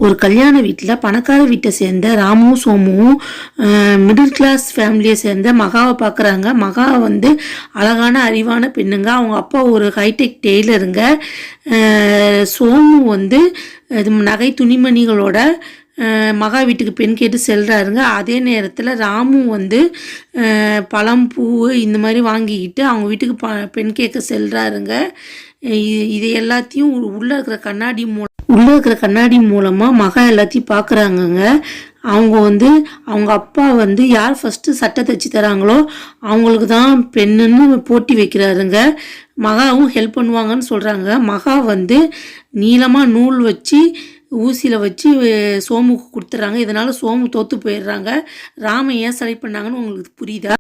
ஒரு கல்யாண வீட்டில் பணக்கார வீட்டை சேர்ந்த ராமும் சோமுவும் மிடில் கிளாஸ் ஃபேமிலியை சேர்ந்த மகாவை பார்க்குறாங்க. மகா வந்து அழகான அறிவான பெண்ணுங்க. அவங்க அப்பா ஒரு ஹைடெக் டெய்லருங்க. சோமு வந்து நகை துணிமணிகளோட மகா வீட்டுக்கு பெண் கேட்டு செல்கிறாருங்க. அதே நேரத்தில் ராமு வந்து பழம் பூ இந்த மாதிரி வாங்கிக்கிட்டு அவங்க வீட்டுக்கு பெண் கேட்க செல்கிறாருங்க. இது எல்லாத்தையும் உள்ளே இருக்கிற கண்ணாடி மூலமாக மகா எல்லாத்தையும் பார்க்குறாங்கங்க. அவங்க வந்து அவங்க அப்பா வந்து யார் ஃபஸ்ட்டு சட்டை தைச்சி தராங்களோ அவங்களுக்கு தான் பெண்ணுன்னு போட்டி வைக்கிறாருங்க. மகாவும் ஹெல்ப் பண்ணுவாங்கன்னு சொல்கிறாங்க. மகா வந்து நீளமாக நூல் வச்சு ஊசியில் வச்சு சோமுக்கு கொடுத்துட்றாங்க. இதனால் சோமு தோற்று போயிடுறாங்க. ராம ஏன் செலக்ட் பண்ணாங்கன்னு உங்களுக்கு புரியுதா?